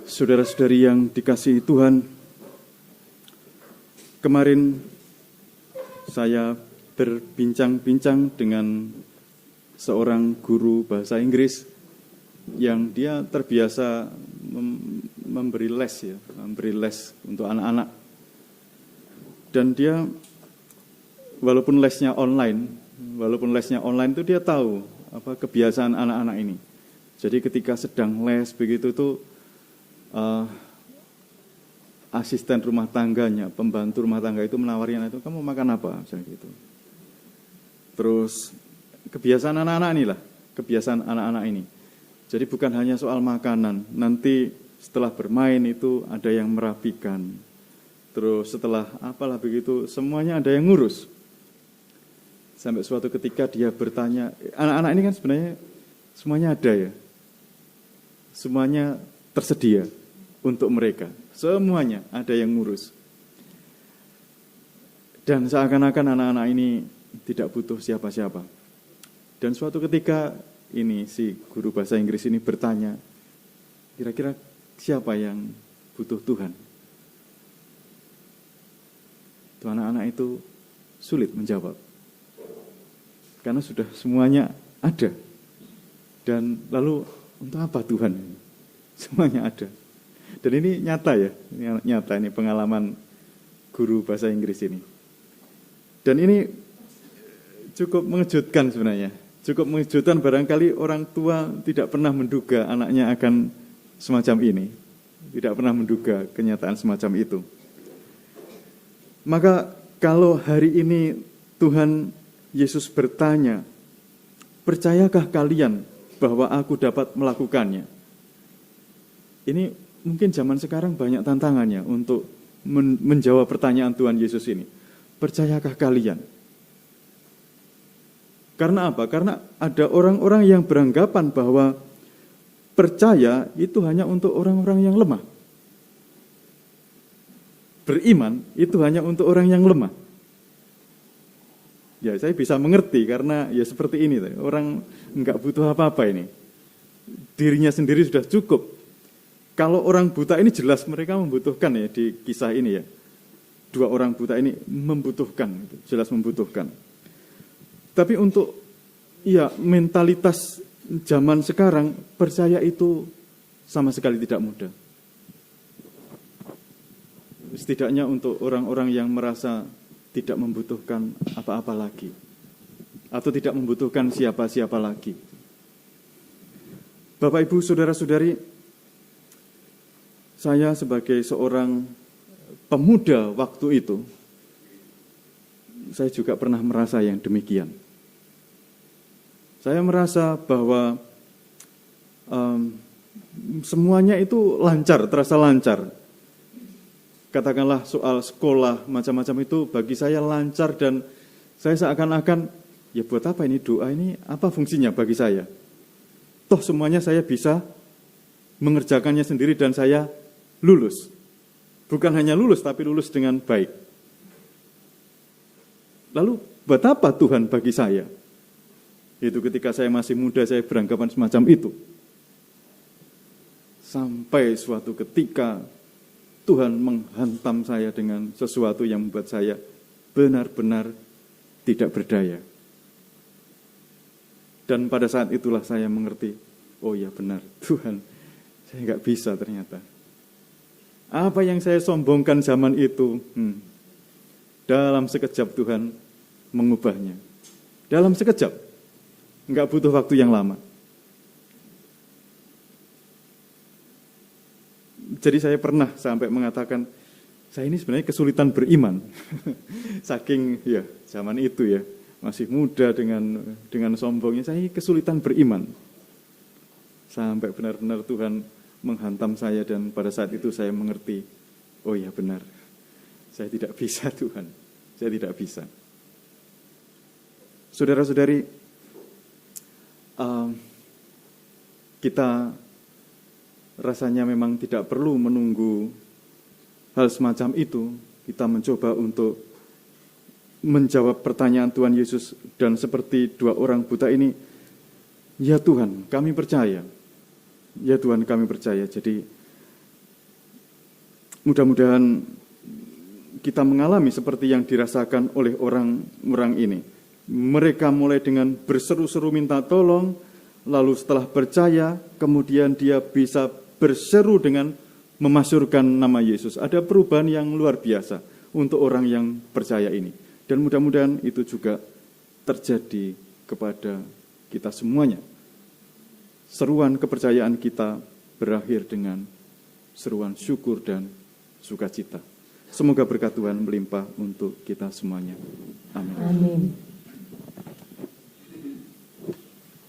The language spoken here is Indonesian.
Saudara-saudari yang dikasihi Tuhan, kemarin saya berbincang-bincang dengan seorang guru bahasa Inggris yang dia terbiasa memberi les untuk anak-anak. Dan dia walaupun lesnya online itu dia tahu apa kebiasaan anak-anak ini. Jadi ketika sedang les begitu tuh asisten rumah tangganya, pembantu rumah tangga itu menawari anak itu, kamu makan apa? Misalnya gitu. Terus kebiasaan anak-anak ini. Jadi bukan hanya soal makanan, nanti setelah bermain itu ada yang merapikan. Terus setelah apalah begitu, semuanya ada yang ngurus. Sampai suatu ketika dia bertanya, anak-anak ini kan sebenarnya semuanya ada ya. Semuanya tersedia untuk mereka. Semuanya ada yang ngurus. Dan seakan-akan anak-anak ini tidak butuh siapa-siapa. Dan suatu ketika ini si guru bahasa Inggris ini bertanya, kira-kira siapa yang butuh Tuhan? Tuh anak-anak itu sulit menjawab. Karena sudah semuanya ada. Dan lalu untuk apa Tuhan? Semuanya ada. Dan ini nyata ya, ini pengalaman guru bahasa Inggris ini. Dan ini cukup mengejutkan sebenarnya. Cukup mengejutkan, barangkali orang tua tidak pernah menduga anaknya akan semacam ini. Tidak pernah menduga kenyataan semacam itu. Maka kalau hari ini Tuhan Yesus bertanya, percayakah kalian bahwa aku dapat melakukannya? Ini mungkin zaman sekarang banyak tantangannya untuk menjawab pertanyaan Tuhan Yesus ini. Percayakah kalian? Karena apa? Karena ada orang-orang yang beranggapan bahwa percaya itu hanya untuk orang-orang yang lemah. Beriman itu hanya untuk orang yang lemah. Ya, saya bisa mengerti karena ya seperti ini. Orang enggak butuh apa-apa ini. Dirinya sendiri sudah cukup. Kalau orang buta ini jelas mereka membutuhkan ya di kisah ini ya. Dua orang buta ini membutuhkan, jelas membutuhkan. Tapi untuk ya mentalitas zaman sekarang, percaya itu sama sekali tidak mudah. Setidaknya untuk orang-orang yang merasa tidak membutuhkan apa-apa lagi. Atau tidak membutuhkan siapa-siapa lagi. Bapak, Ibu, Saudara-saudari, saya sebagai seorang pemuda waktu itu, saya juga pernah merasa yang demikian. Saya merasa bahwa semuanya itu lancar, terasa lancar. Katakanlah soal sekolah, macam-macam itu bagi saya lancar dan saya seakan-akan, ya buat apa ini doa ini, apa fungsinya bagi saya? Toh semuanya saya bisa mengerjakannya sendiri dan saya lulus. Bukan hanya lulus, tapi lulus dengan baik. Lalu buat apa Tuhan bagi saya? Itu ketika saya masih muda, saya beranggapan semacam itu. Sampai suatu ketika Tuhan menghantam saya dengan sesuatu yang membuat saya benar-benar tidak berdaya. Dan pada saat itulah saya mengerti, oh ya benar, Tuhan, saya nggak bisa ternyata. Apa yang saya sombongkan zaman itu, dalam sekejap Tuhan mengubahnya. Dalam sekejap, nggak butuh waktu yang lama. Jadi saya pernah sampai mengatakan, saya ini sebenarnya kesulitan beriman. Saking ya zaman itu ya, masih muda dengan sombongnya, saya kesulitan beriman. Sampai benar-benar Tuhan menghantam saya dan pada saat itu saya mengerti, oh ya benar, saya tidak bisa Tuhan, saya tidak bisa. Saudara-saudari, kita rasanya memang tidak perlu menunggu hal semacam itu. Kita mencoba untuk menjawab pertanyaan Tuhan Yesus dan seperti dua orang buta ini, ya Tuhan, kami percaya. Ya Tuhan, kami percaya. Jadi mudah-mudahan kita mengalami seperti yang dirasakan oleh orang-orang ini. Mereka mulai dengan berseru-seru minta tolong, lalu setelah percaya, kemudian dia bisa berseru dengan memasyurkan nama Yesus. Ada perubahan yang luar biasa untuk orang yang percaya ini. Dan mudah-mudahan itu juga terjadi kepada kita semuanya. Seruan kepercayaan kita berakhir dengan seruan syukur dan sukacita. Semoga berkat Tuhan melimpah untuk kita semuanya. Amin. Amin.